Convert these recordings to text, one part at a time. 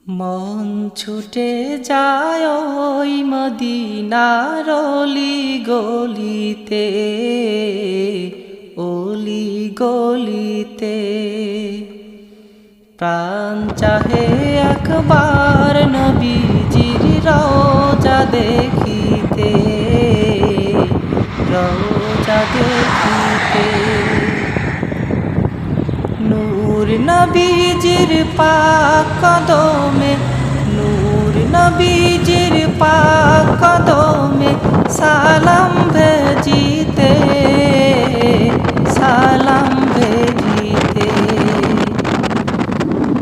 মন ছুটে যায় ওই মদিনার অলি গলিতে, অলি গলিতে। প্রাণ চাহে একবার নবীজির রওজা দেখিতে, রওজা দেখিতে। নূর নবীজির পাক কদমে, নূর নবীজির পাক কদমে সালাম ভেজিতে, সালাম ভেজিতে।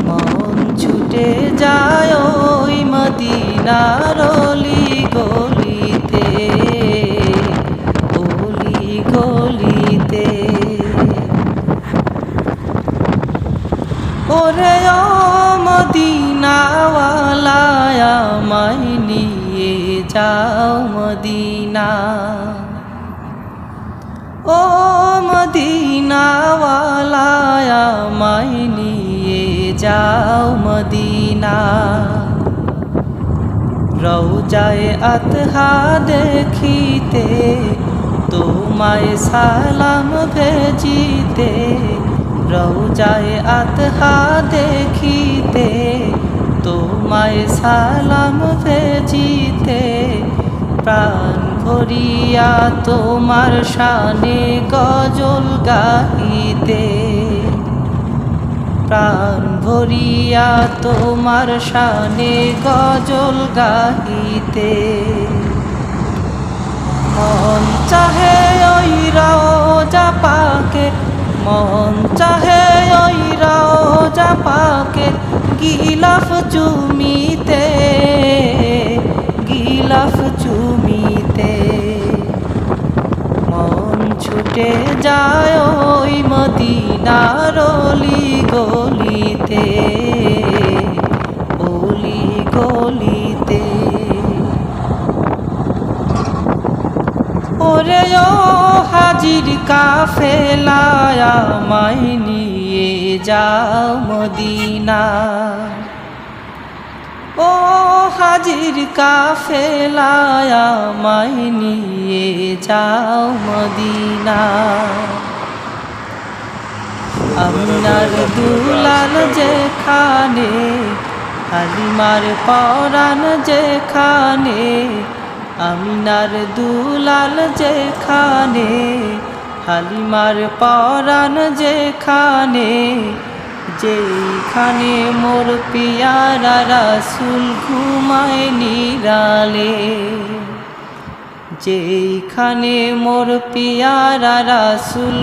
মন ছুটে যায় ওই মদিনার অলি গলিতে, অলি গলিতে। ওরে ও মদিনাওয়ালা আমায় নিয়ে যাও মদিনা, ও মদিনাওয়ালা আমায় নিয়ে যাও মদিনা। রওজায়ে আতহা দেখিতে, তোমায় সালাম ভেজিতে। রওজায়ে আতহা দেখিতে, তোমায় সালাম ভেজিতে। প্রাণ ভরিয়া তোমার শানে গজল গাহিতে, প্রাণ ভরিয়া তোমার শানে গজল গাহিতে। মন চাহে ওই রওজা পাকে, মন চাহে ওই রওজা পাকে গিলাফ চুমিতে, গিলাফ চুমিতে। মন ছুটে যায় ওই মদিনার অলি গলিতে, অলি গলিতে। ওরে ও হাজির কাফেলা আমায় নিয়ে যাও মদিনা, ও হাজির কাফেলা আমায় নিয়ে যাও মদিনা। আমিনার দুলাল যেখানে, হালিমার পরাণ যেখানে। আমিনার দুলাল যেখানে, হালিমার পরাণ যেখানে। যেখানে মোর পিয়ারা রাসূল ঘুমায় নিরালে, যেখানে মোর পিয়ারা রাসূল